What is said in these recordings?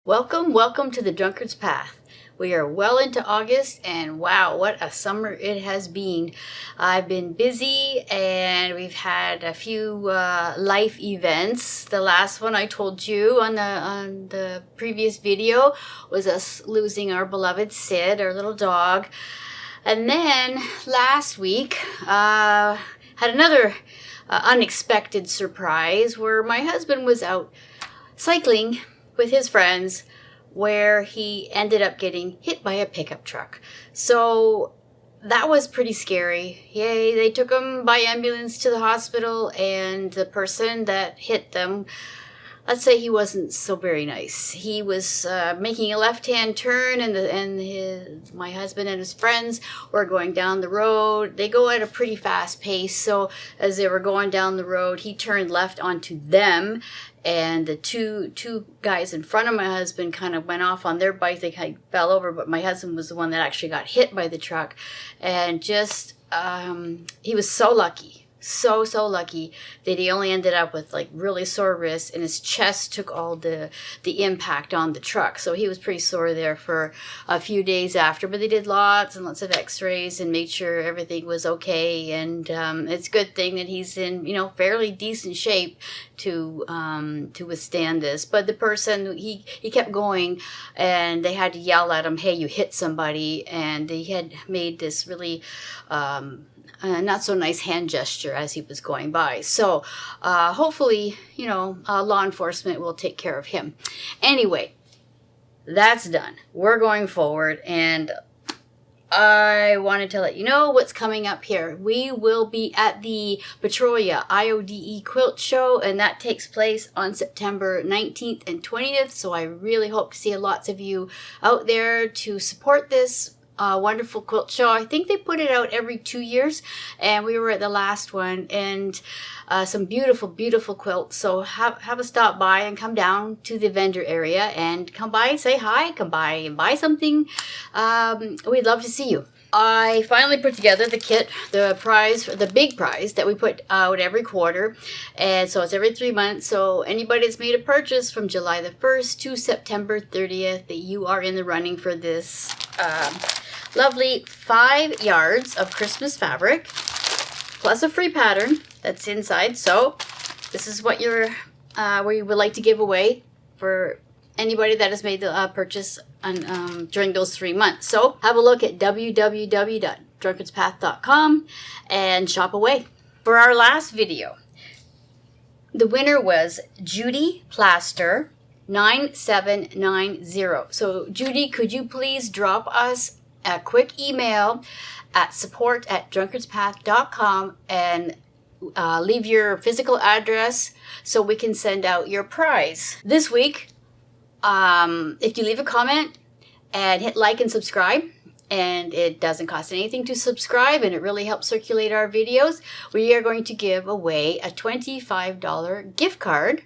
Welcome to the Drunkard's Path. We are well into August, and wow, what a summer it has been. I've been busy, and we've had a few life events. The last one I told you on the previous video was us losing our beloved Sid, our little dog. And then last week, had another unexpected surprise where my husband was out cycling with his friends, where he ended up getting hit by a pickup truck. So that was pretty scary. Yay, they took him by ambulance to the hospital, and the person that hit them, let's say he wasn't so very nice. He was making a left-hand turn, and my husband and his friends were going down the road. They go at a pretty fast pace, so as they were going down the road, he turned left onto them, and the two guys in front of my husband kind of went off on their bike. They kind of fell over, but my husband was the one that actually got hit by the truck, and just he was so lucky. So lucky that he only ended up with like really sore wrists, and his chest took all the impact on the truck. So he was pretty sore there for a few days after, but they did lots and lots of x-rays and made sure everything was okay. And it's a good thing that he's in, fairly decent shape to withstand this. But the person, he kept going, and they had to yell at him, "Hey, you hit somebody." And he had made this really not so nice hand gesture as he was going by. So hopefully, law enforcement will take care of him. Anyway, that's done. We're going forward, and I wanted to let you know what's coming up here. We will be at the Petrolia IODE Quilt Show, and that takes place on September 19th and 20th. So I really hope to see lots of you out there to support this wonderful quilt show. I think they put it out every 2 years, and we were at the last one, and some beautiful quilts. So have a stop by and come down to the vendor area and come by and say hi, come by and buy something. We'd love to see you. I finally put together the kit, the big prize that we put out every quarter, and so it's every 3 months. So anybody that's made a purchase from July the 1st to September 30th, that you are in the running for this lovely 5 yards of Christmas fabric, plus a free pattern that's inside. So this is what we would like to give away for anybody that has made the purchase during those 3 months. So have a look at www.drunkardspath.com and shop away. For our last video, the winner was Judy Plaster 9790. So Judy, could you please drop us a quick email at support@drunkardspath.com and leave your physical address so we can send out your prize. This week, if you leave a comment and hit like and subscribe, and it doesn't cost anything to subscribe, and it really helps circulate our videos, we are going to give away a $25 gift card.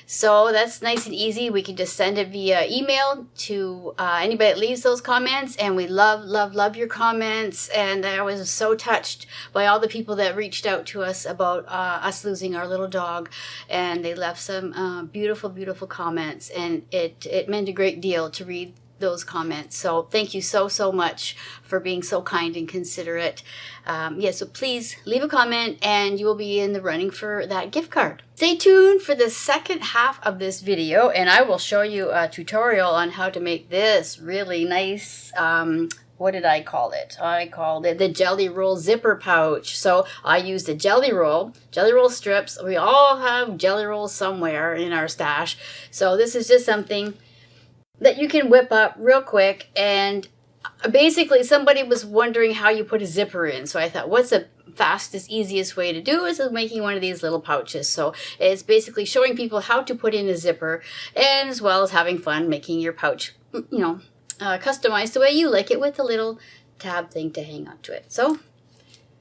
So that's nice and easy. We can just send it via email to anybody that leaves those comments, and we love your comments. And I was so touched by all the people that reached out to us about us losing our little dog, and they left some beautiful comments, and it meant a great deal to read those comments. So thank you so much for being so kind and considerate. So please leave a comment, and you will be in the running for that gift card. Stay tuned for the second half of this video, and I will show you a tutorial on how to make this really nice, what did I call it? I called it the Jelly Roll Zipper Pouch. So I used a jelly roll strips. We all have jelly rolls somewhere in our stash. So this is just something that you can whip up real quick. And basically somebody was wondering how you put a zipper in. So I thought, what's the fastest, easiest way to do is making one of these little pouches. So it's basically showing people how to put in a zipper, and as well as having fun making your pouch, customized the way you like it, with a little tab thing to hang onto it. So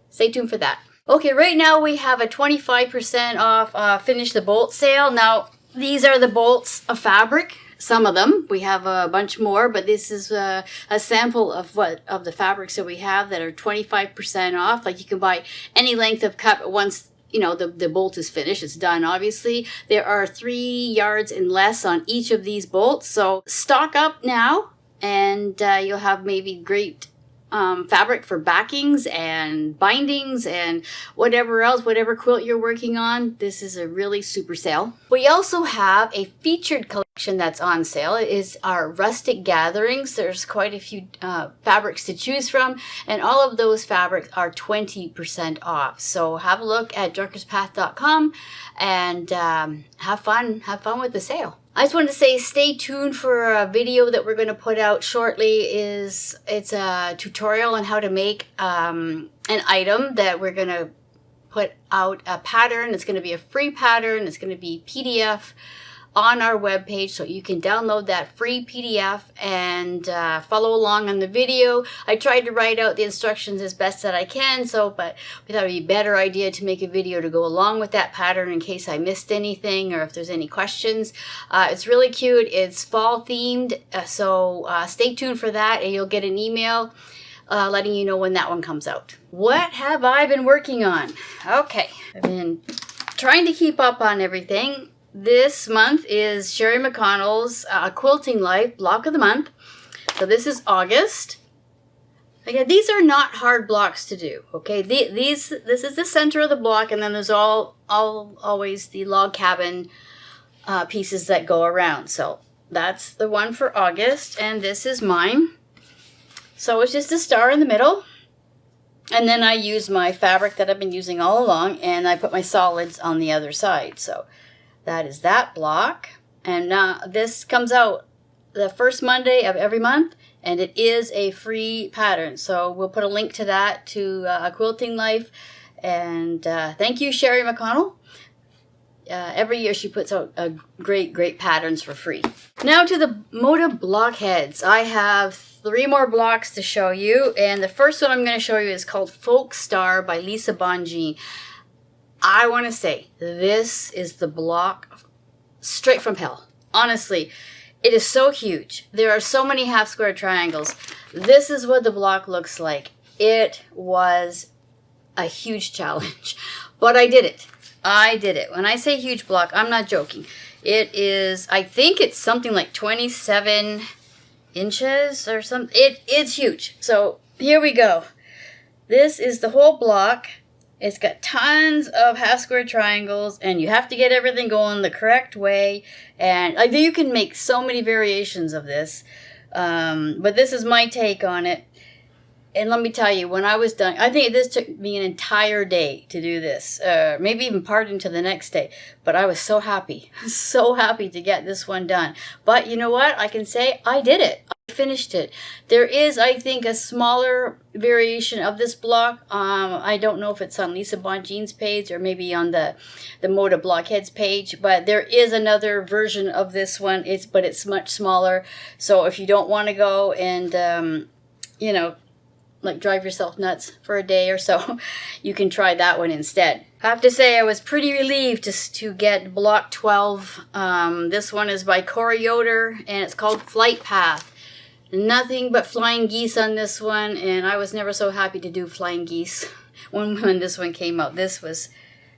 stay tuned for that. Okay, right now we have a 25% off Finish the Bolt sale. Now, these are the bolts of fabric. Some of them. We have a bunch more, but this is a sample of the fabrics that we have that are 25% off. Like, you can buy any length of cup at once you know, the bolt is finished, it's done. Obviously there are 3 yards and less on each of these bolts, so stock up now, and you'll have maybe great fabric for backings and bindings and whatever else, whatever quilt you're working on. This is a really super sale. We also have a featured collection that's on sale. It is our rustic gatherings. There's quite a few fabrics to choose from, and all of those fabrics are 20% off. So have a look at drunkardspath.com and have fun with the sale. I just wanted to say stay tuned for a video that we're going to put out shortly. It's a tutorial on how to make an item that we're going to put out a pattern. It's going to be a free pattern. It's going to be PDF on our webpage, so you can download that free PDF and follow along on the video. I tried to write out the instructions as best that I can, but we thought it would be a better idea to make a video to go along with that pattern in case I missed anything or if there's any questions. It's really cute. It's fall themed, so stay tuned for that, and you'll get an email letting you know when that one comes out. What have I been working on? Okay, I've been trying to keep up on everything. This month is Sherry McConnell's Quilting Life Block of the Month. So this is August. Again, these are not hard blocks to do, okay? This is the center of the block, and then there's always the log cabin pieces that go around. So that's the one for August, and this is mine. So it's just a star in the middle. And then I use my fabric that I've been using all along, and I put my solids on the other side. So that is that block. And now this comes out the first Monday of every month, and it is a free pattern. So we'll put a link to that to Quilting Life. And thank you, Sherry McConnell. Every year she puts out great patterns for free. Now to the Moda blockheads. I have 3 more blocks to show you, and the first one I'm going to show you is called Folk Star by Lisa Bonjean. I want to say this is the block straight from hell. Honestly, it is so huge. There are so many half square triangles. This is what the block looks like. It was a huge challenge, but I did it. I did it. When I say huge block, I'm not joking. It is, I think it's something like 27 inches or something. It's huge. So here we go. This is the whole block. It's got tons of half square triangles, and you have to get everything going the correct way. And like, you can make so many variations of this. But this is my take on it. And let me tell you, when I was done, I think this took me an entire day to do this, maybe even part into the next day. But I was so happy to get this one done. But you know what? I can say I did it. I finished it. There is, I think, a smaller variation of this block. I don't know if it's on Lisa Bonjean's page or maybe on the Moda Blockheads page. But there is another version of this one. But it's much smaller. So if you don't want to go and, you know, like drive yourself nuts for a day or so, you can try that one instead. I have to say I was pretty relieved to get block 12. This one is by Corey Yoder, and it's called Flight Path. Nothing but flying geese on this one, and I was never so happy to do flying geese when this one came out. This was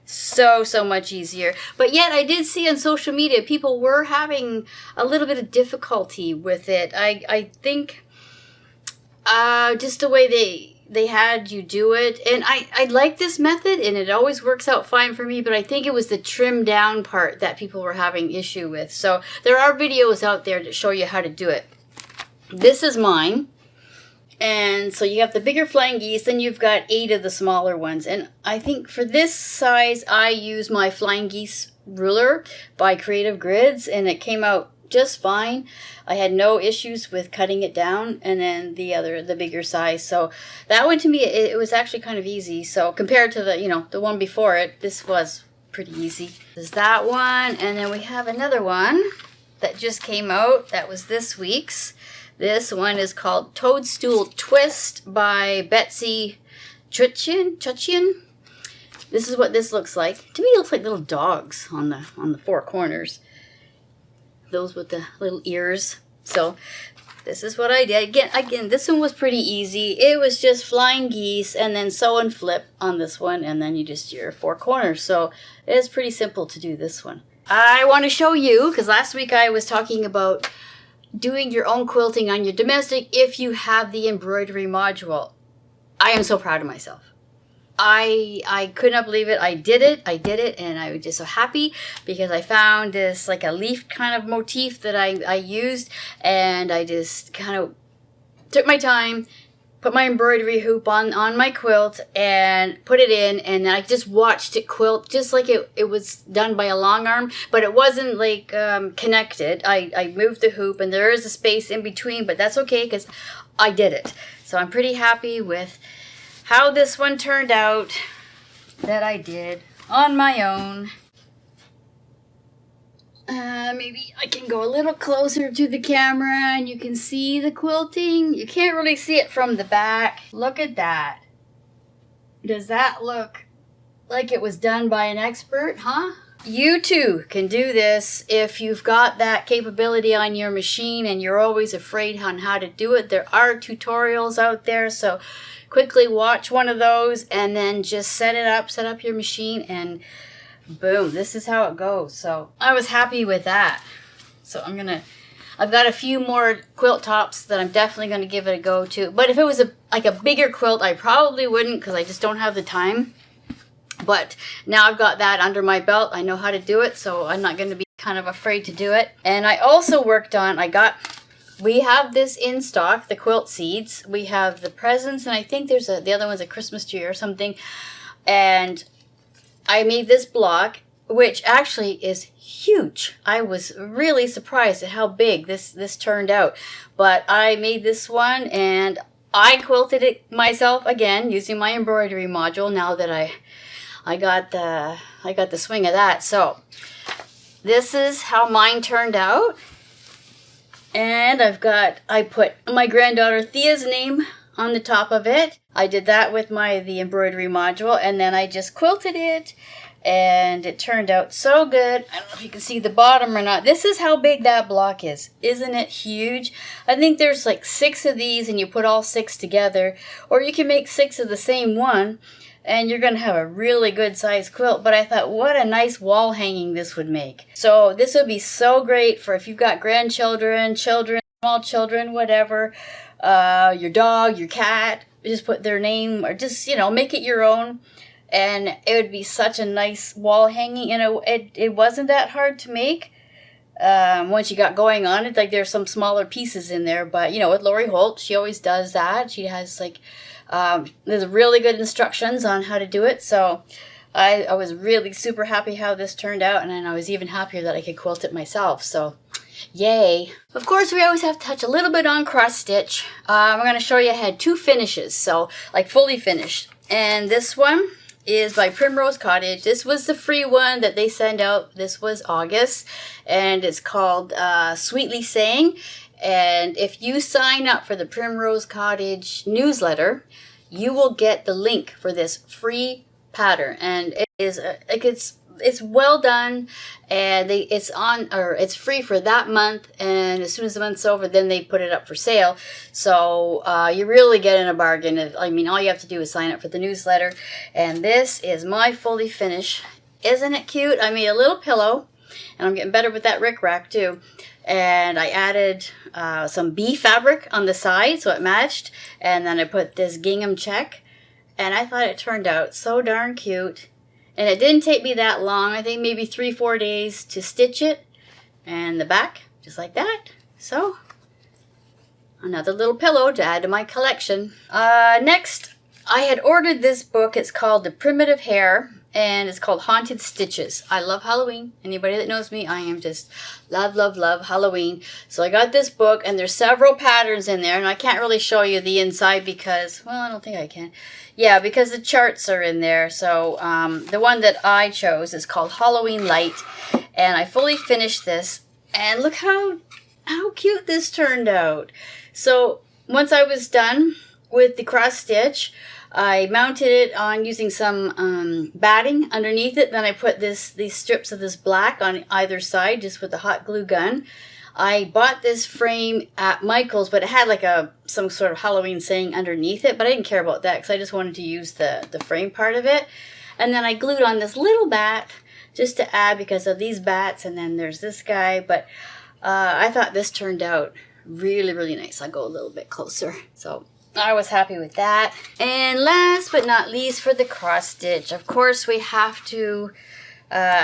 so much easier. But yet I did see on social media people were having a little bit of difficulty with it. I think just the way they had you do it, and I like this method, and it always works out fine for me, but I think it was the trim down part that people were having issue with. So there are videos out there to show you how to do it. This is mine, and so you have the bigger flying geese, then you've got 8 of the smaller ones, and I think for this size I use my flying geese ruler by Creative Grids, and it came out just fine. I had no issues with cutting it down, and then the bigger size. So that one to me, it was actually kind of easy. So compared to the one before it, this was pretty easy. There's that one, and then we have another one that just came out. That was this week's. This one is called Toadstool Twist by Betsy Chuchian. This is what this looks like. To me, it looks like little dogs on the 4 corners. Those with the little ears. So this is what I did. Again, this one was pretty easy. It was just flying geese and then sew and flip on this one, and then you just do your 4 corners. So it's pretty simple to do this one. I want to show you, because last week I was talking about doing your own quilting on your domestic if you have the embroidery module. I am so proud of myself. I could not believe it. I did it, and I was just so happy because I found this like a leaf kind of motif that I used, and I just kind of took my time, put my embroidery hoop on my quilt and put it in, and I just watched it quilt just like it was done by a long arm, but it wasn't like connected. I moved the hoop, and there is a space in between, but that's okay because I did it. So I'm pretty happy with how this one turned out that I did on my own. Maybe I can go a little closer to the camera and you can see the quilting. You can't really see it from the back. Look at that. Does that look like it was done by an expert, huh? You too can do this if you've got that capability on your machine and you're always afraid on how to do it. There are tutorials out there, so quickly watch one of those and then just set up your machine, and boom, this is how it goes. So I was happy with that. So I've got a few more quilt tops that I'm definitely going to give it a go to. But if it was like a bigger quilt, I probably wouldn't because I just don't have the time. But now I've got that under my belt. I know how to do it, so I'm not going to be kind of afraid to do it. And I also worked on, we have this in stock, the quilt seeds. We have the presents, and I think the other one's a Christmas tree or something. And I made this block, which actually is huge. I was really surprised at how big this turned out. But I made this one, and I quilted it myself again using my embroidery module now that I got the swing of that. So this is how mine turned out. And I put my granddaughter Thea's name on the top of it. I did that with the embroidery module, and then I just quilted it, and it turned out so good. I don't know if you can see the bottom or not. This is how big that block is. Isn't it huge? I think there's like 6 of these, and you put all 6 together, or you can make 6 of the same one, and you're going to have a really good size quilt. But I thought, what a nice wall hanging this would make. So this would be so great for if you've got grandchildren, children, small children, whatever, your dog, your cat. Just put their name, or just, make it your own. And it would be such a nice wall hanging. And it wasn't that hard to make once you got going on it. Like, there's some smaller pieces in there. But, with Lori Holt, she always does that. She has, there's really good instructions on how to do it. So I was really super happy how this turned out. And then I was even happier that I could quilt it myself. So yay. Of course, we always have to touch a little bit on cross stitch. I'm going to show you I had 2 finishes. So, fully finished. And this one is by Primrose Cottage. This was the free one that they send out. This was August, and it's called Sweetly Saying. And if you sign up for the Primrose Cottage newsletter, you will get the link for this free pattern. And it is it's well done, and it's free for that month, and as soon as the month's over, then they put it up for sale. So you're really getting a bargain. All you have to do is sign up for the newsletter. And this is my fully finished. Isn't it cute? I made a little pillow, and I'm getting better with that rickrack too. And I added some bee fabric on the side so it matched, and then I put this gingham check, and I thought it turned out so darn cute. And it didn't take me that long. I think maybe 3-4 days to stitch it. And the back, just like that. So, another little pillow to add to my collection. Next, I had ordered this book. It's called The Primitive Hare, and it's called Haunted Stitches. I love Halloween. Anybody that knows me, I am just love Halloween. So I got this book, and there's several patterns in there, and I can't really show you the inside because, well, I don't think I can. Yeah, because the charts are in there. So the one that I chose is called Halloween Light, and I fully finished this, and look how cute this turned out. So once I was done with the cross stitch, I mounted it on using some batting underneath it. Then I put these strips of this black on either side just with a hot glue gun. I bought this frame at Michael's, but it had like some sort of Halloween saying underneath it, but I didn't care about that because I just wanted to use the frame part of it. And then I glued on this little bat just to add because of these bats, and then there's this guy. But I thought this turned out really, really nice. I'll go a little bit closer. So I was happy with that. And last but not least, for the cross stitch, of course we have to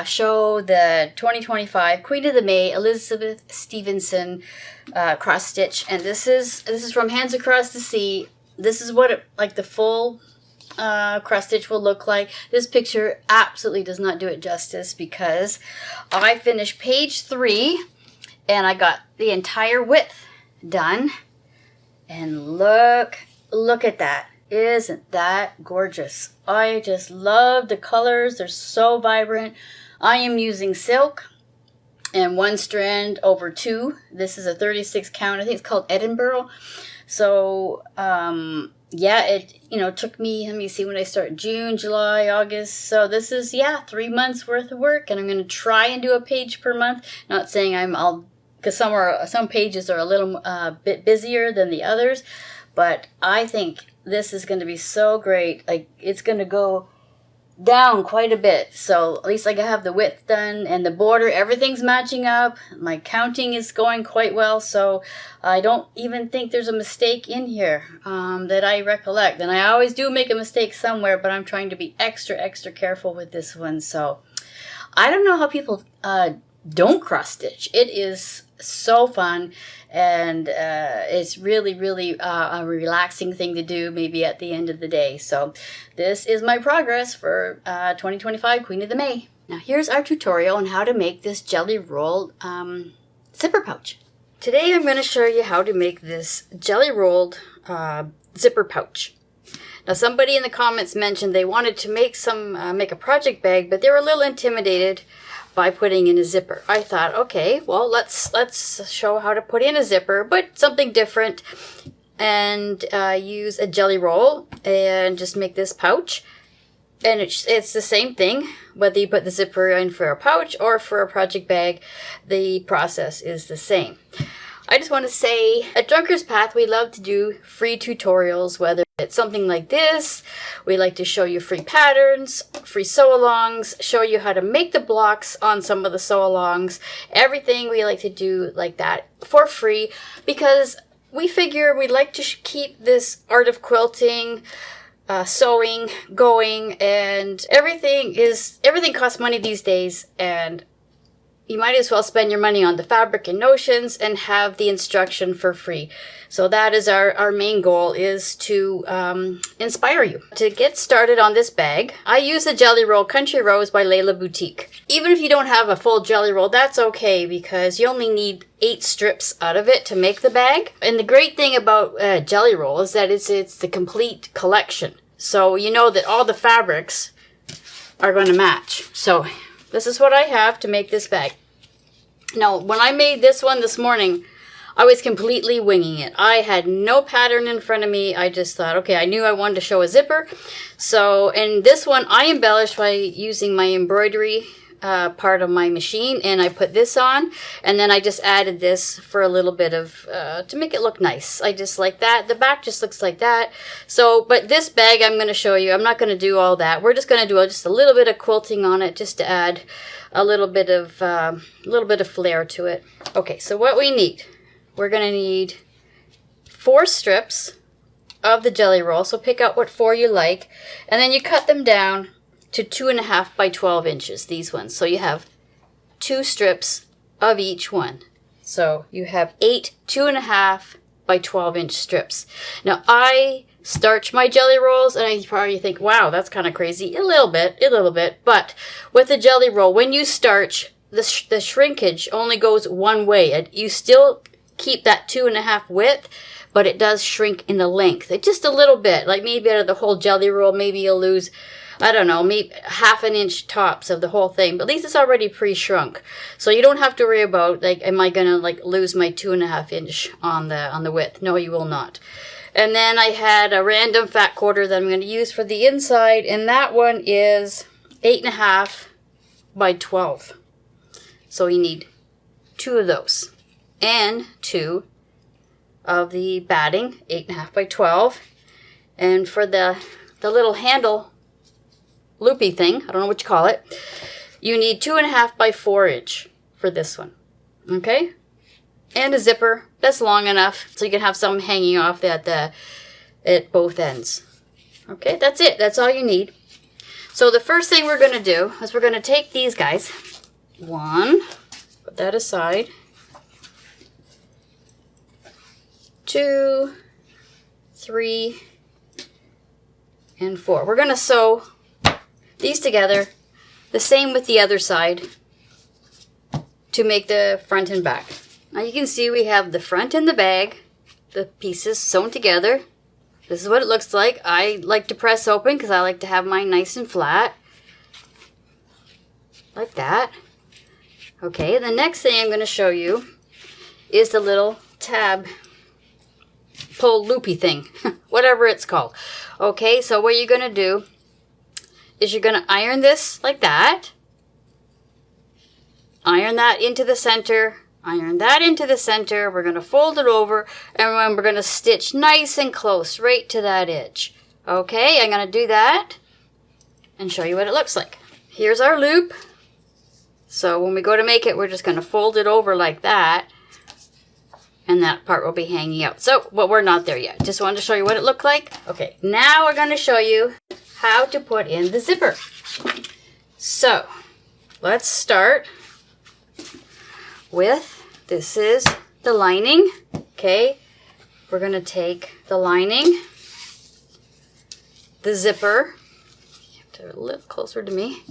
show the 2025 Queen of the May Elizabeth Stevenson cross stitch, and this is from Hands Across the Sea. This is what like the full cross stitch will look like. This picture absolutely does not do it justice because I finished page 3 and I got the entire width done, and look at that. Isn't that gorgeous? I just love the colors. They're so vibrant. I am using silk and 1 strand over 2. This is a 36 count. I think it's called Edinburgh. So, yeah, it, took me, let me see, when I start, June, July, August. So this is, 3 months worth of work, and I'm going to try and do a page per month. Not saying because some pages are a little bit busier than the others, but I think this is going to be so great. Like, it's going to go down quite a bit. So at least I have the width done, and the border, everything's matching up. My counting is going quite well. So I don't even think there's a mistake in here that I recollect. And I always do make a mistake somewhere, but I'm trying to be extra, extra careful with this one. So I don't know how people don't cross stitch. It is so fun, and it's really, really a relaxing thing to do maybe at the end of the day. So this is my progress for 2025 Queen of the May. Now here's our tutorial on how to make this jelly rolled zipper pouch. Today I'm going to show you how to make this jelly rolled zipper pouch. Now somebody in the comments mentioned they wanted to make a project bag, but they were a little intimidated by putting in a zipper. I thought, okay, well, let's show how to put in a zipper, but something different, and use a jelly roll and just make this pouch. And it's the same thing, whether you put the zipper in for a pouch or for a project bag, the process is the same. I just want to say, at Drunkard's Path, we love to do free tutorials, whether it's something like this. We like to show you free patterns, free sew-alongs, show you how to make the blocks on some of the sew-alongs. Everything we like to do like that for free, because we figure we like to keep this art of quilting, sewing going, and everything costs money these days, and you might as well spend your money on the fabric and notions and have the instruction for free. So that is our main goal, is to inspire you. To get started on this bag, I use the Jelly Roll Country Rose by Layla Boutique. Even if you don't have a full jelly roll, that's okay, because you only need 8 strips out of it to make the bag. And the great thing about jelly roll is that it's the complete collection. So you know that all the fabrics are going to match. So this is what I have to make this bag. Now, when I made this one this morning, I was completely winging it. I had no pattern in front of me. I just thought, okay, I knew I wanted to show a zipper. So, in this one, I embellished by using my embroidery part of my machine, and I put this on, and then I just added this for a little bit of, to make it look nice. I just like that. The back just looks like that. So, but this bag I'm going to show you, I'm not going to do all that. We're just going to do just a little bit of quilting on it, just to add a little bit of flair to it. Okay, so what we need, we're going to need 4 strips of the jelly roll. So pick out what 4 you like, and then you cut them down to 2.5 by 12 inches, these ones. So you have 2 strips of each one. So you have 8 2.5 by 12 inch strips. Now I starch my jelly rolls, and you probably think, wow, that's kind of crazy. A little bit. But with the jelly roll, when you starch, the shrinkage only goes one way. You still keep that 2.5 width, but it does shrink in the length. Just a little bit. Like maybe out of the whole jelly roll, maybe you'll lose, I don't know, maybe 1/2 inch tops of the whole thing. But at least it's already pre-shrunk. So you don't have to worry about, like, am I going to, like, lose my 2.5 inch on the width? No, you will not. And then I had a random fat quarter that I'm going to use for the inside, and that one is 8.5 by 12. So you need 2 of those. and 2 of the batting, 8.5 by 12. And for the little handle loopy thing, I don't know what you call it, you need 2.5 by 4 inch for this one. Okay? And a zipper that's long enough so you can have some hanging off at both ends. Okay, that's it. That's all you need. So the first thing we're going to do is we're going to take these guys. 1, put that aside. 2, 3, and 4. We're going to sew these together, the same with the other side, to make the front and back. Now you can see we have the front and the bag, the pieces sewn together. This is what it looks like. I like to press open because I like to have mine nice and flat. Like that. Okay, the next thing I'm going to show you is the little tab pull loopy thing, whatever it's called. Okay, so what you're going to do is you're going to iron this like that. Iron that into the center. Iron that into the center. We're going to fold it over, and then we're going to stitch nice and close right to that edge. Okay, I'm going to do that and show you what it looks like. Here's our loop. So when we go to make it, we're just going to fold it over like that, and that part will be hanging out. So, but we're not there yet. Just wanted to show you what it looked like. Okay, now we're going to show you how to put in the zipper. So, let's start with, this is the lining. Okay, we're going to take the lining, the zipper, you have to a little closer to me,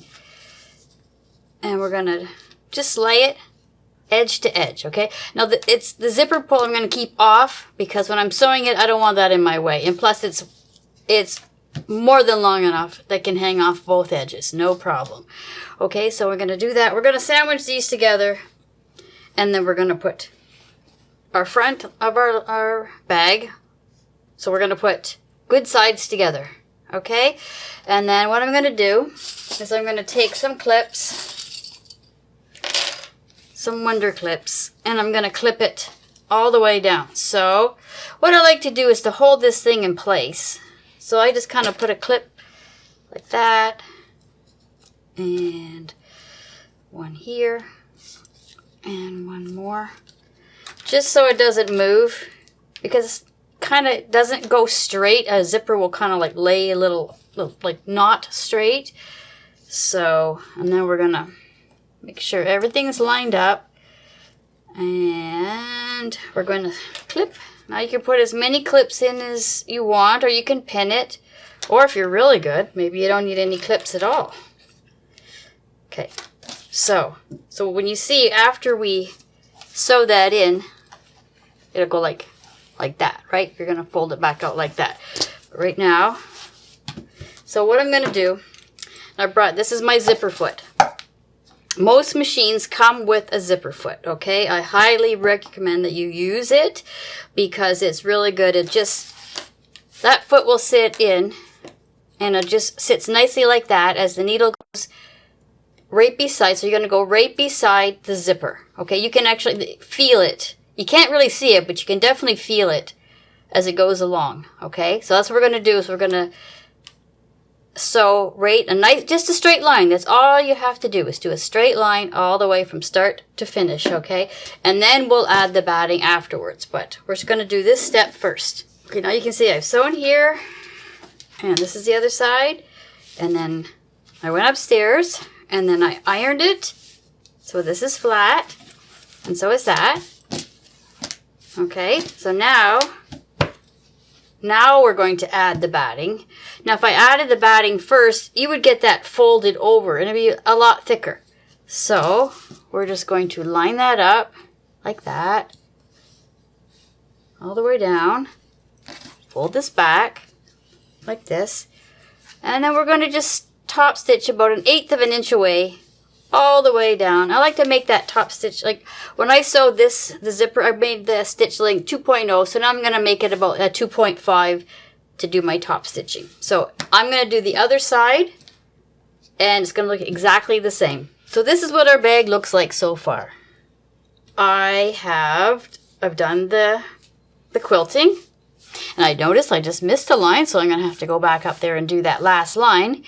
and we're going to just lay it edge to edge. Okay, now it's the zipper pull I'm going to keep off because when I'm sewing it, I don't want that in my way, and plus it's more than long enough that can hang off both edges, no problem. Okay, so we're going to do that. We're going to sandwich these together, and then we're going to put our front of our bag. So we're going to put good sides together. Okay, and then what I'm going to do is I'm going to take some clips, some Wonder clips, and I'm going to clip it all the way down. So what I like to do is to hold this thing in place. So I just kind of put a clip like that, and one here, and one more, just so it doesn't move, because it kind of doesn't go straight. A zipper will kind of like lay a little like not straight. So, and then we're gonna make sure everything's lined up, and we're going to clip. Now you can put as many clips in as you want, or you can pin it, or if you're really good, maybe you don't need any clips at all. Okay, so when you see after we sew that in, it'll go like that, right? You're going to fold it back out like that. But right now, so what I'm going to do, this is my zipper foot. Most machines come with a zipper foot, okay? I highly recommend that you use it because it's really good. That foot will sit in, and it just sits nicely like that as the needle goes right beside. So you're going to go right beside the zipper, okay? You can actually feel it. You can't really see it, but you can definitely feel it as it goes along, okay? So that's what we're going to do, is we're going to sew just a straight line. That's all you have to do, is do a straight line all the way from start to finish, okay? And then we'll add the batting afterwards, but we're just going to do this step first. Okay, now you can see I've sewn here, and this is the other side, and then I went upstairs, and then I ironed it, so this is flat, and so is that. Okay, so now we're going to add the batting. Now, if I added the batting first, you would get that folded over, and it'd be a lot thicker. So we're just going to line that up like that, all the way down. Fold this back like this, and then we're going to just top stitch about 1/8 of an inch away, all the way down. I like to make that top stitch, like when I sewed the zipper, I made the stitch length 2.0, so now I'm going to make it about a 2.5 to do my top stitching. So I'm going to do the other side, and it's going to look exactly the same. So this is what our bag looks like so far. I've done the quilting, and I noticed I just missed a line, so I'm going to have to go back up there and do that last line,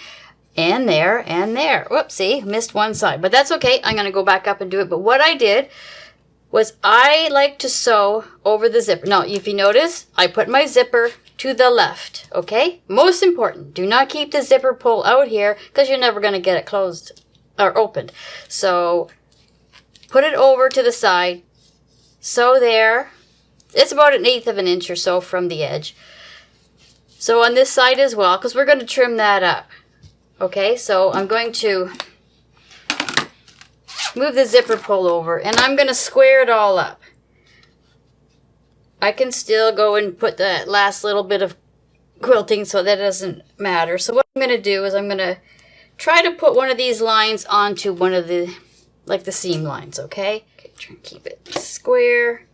and there, and there. Whoopsie, missed one side, but that's okay. I'm going to go back up and do it. But what I did was I like to sew over the zipper. Now, if you notice, I put my zipper to the left, okay? Most important, do not keep the zipper pull out here because you're never going to get it closed or opened. So put it over to the side, sew there. It's about 1/8 of an inch or so from the edge. So on this side as well, because we're going to trim that up. Okay, so I'm going to move the zipper pull over, and I'm going to square it all up. I can still go and put that last little bit of quilting, so that doesn't matter. So what I'm going to do is I'm going to try to put one of these lines onto one of the, like the seam lines, okay? Okay, try and keep it square.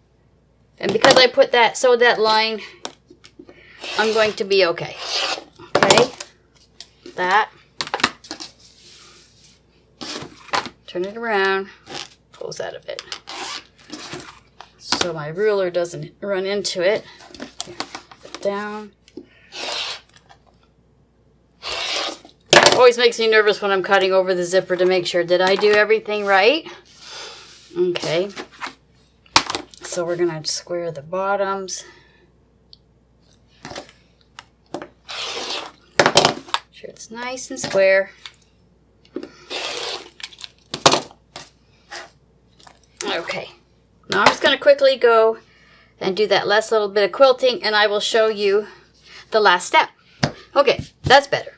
And because I put that, sewed that line, I'm going to be okay. Okay, that. Turn it around, close that a bit, so my ruler doesn't run into it. Here, put it down. Always makes me nervous when I'm cutting over the zipper to make sure, did I do everything right? Okay. So we're going to square the bottoms. Sure it's nice and square. Okay. Now I'm just going to quickly go and do that last little bit of quilting, and I will show you the last step. Okay, that's better.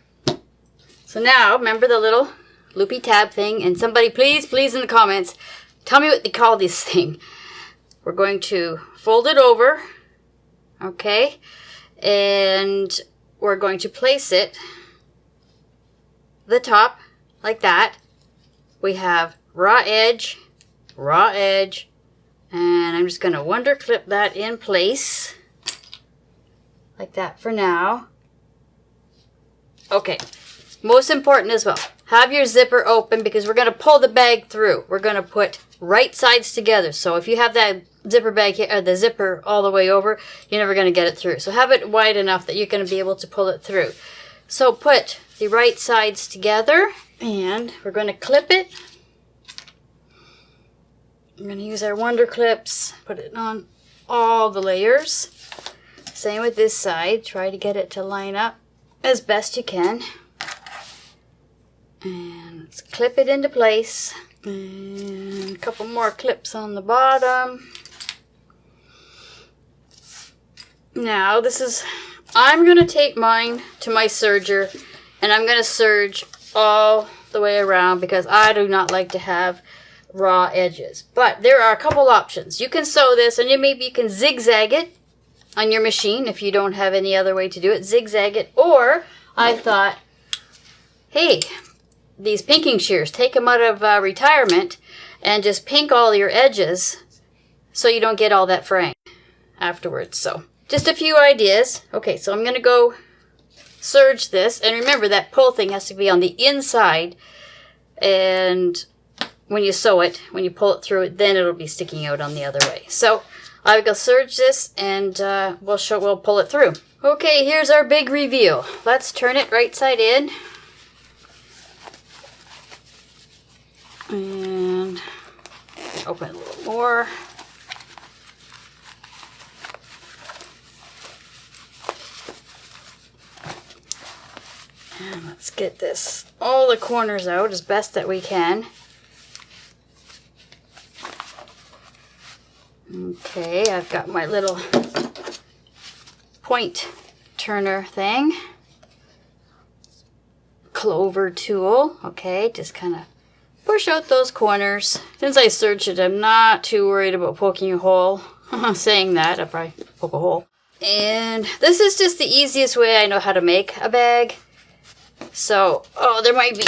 So now, remember the little loopy tab thing, and somebody please in the comments, tell me what they call this thing. We're going to fold it over, okay, and we're going to place it the top like that. We have raw edge, and I'm just going to wonder clip that in place like that for now. Okay, most important as well, have your zipper open because we're going to pull the bag through. We're going to put right sides together. So if you have that zipper bag here, or the zipper all the way over, you're never going to get it through. So have it wide enough that you're going to be able to pull it through. So put the right sides together, and we're going to clip it. I'm going to use our Wonder Clips, put it on all the layers. Same with this side. Try to get it to line up as best you can. And let's clip it into place. And a couple more clips on the bottom. Now I'm going to take mine to my serger, and I'm going to serge all the way around because I do not like to have raw edges. But there are a couple options. You can sew this, and maybe you can zigzag it on your machine if you don't have any other way to do it. Zigzag it. Or I thought, hey, these pinking shears, take them out of retirement and just pink all your edges so you don't get all that fraying afterwards. So just a few ideas. Okay, so I'm going to go serge this. And remember, that pull thing has to be on the inside. And when you sew it, when you pull it through it, then it'll be sticking out on the other way. So I will serge this, and we'll pull it through. Okay, here's our big reveal. Let's turn it right side in. And open it a little more. And let's get all the corners out as best that we can. Okay, I've got my little point turner thing. Clover tool. Okay, just kind of push out those corners. Since I serged it, I'm not too worried about poking a hole. Saying that, I'll probably poke a hole. And this is just the easiest way I know how to make a bag. So, there might be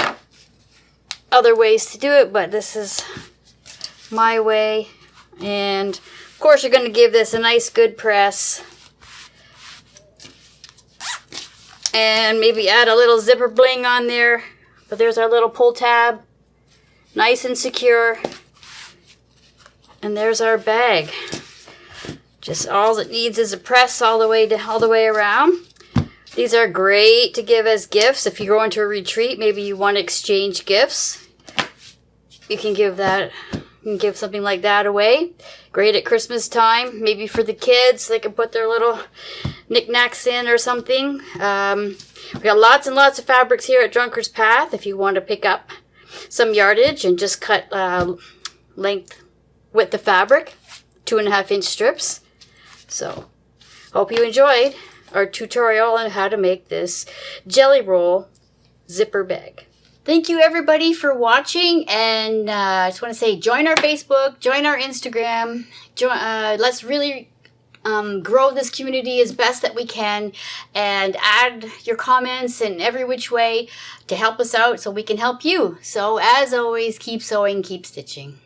other ways to do it, but this is my way. And of course, you're going to give this a nice good press. And maybe add a little zipper bling on there. But there's our little pull tab. Nice and secure. And And there's our bag. Just all it needs is a press all the way around. These are great to give as gifts. If you're going to a retreat, maybe you want to exchange gifts. You can give something like that away. Great at Christmas time, maybe for the kids. They can put their little knickknacks in or something. We got lots and lots of fabrics here at Drunkard's Path. If you want to pick up some yardage and just cut width of fabric, 2.5-inch strips. So, hope you enjoyed our tutorial on how to make this jelly roll zipper bag. Thank you everybody for watching, and I just want to say join our Facebook, join our Instagram, let's really grow this community as best that we can, and add your comments in every which way to help us out so we can help you. So as always, keep sewing, keep stitching.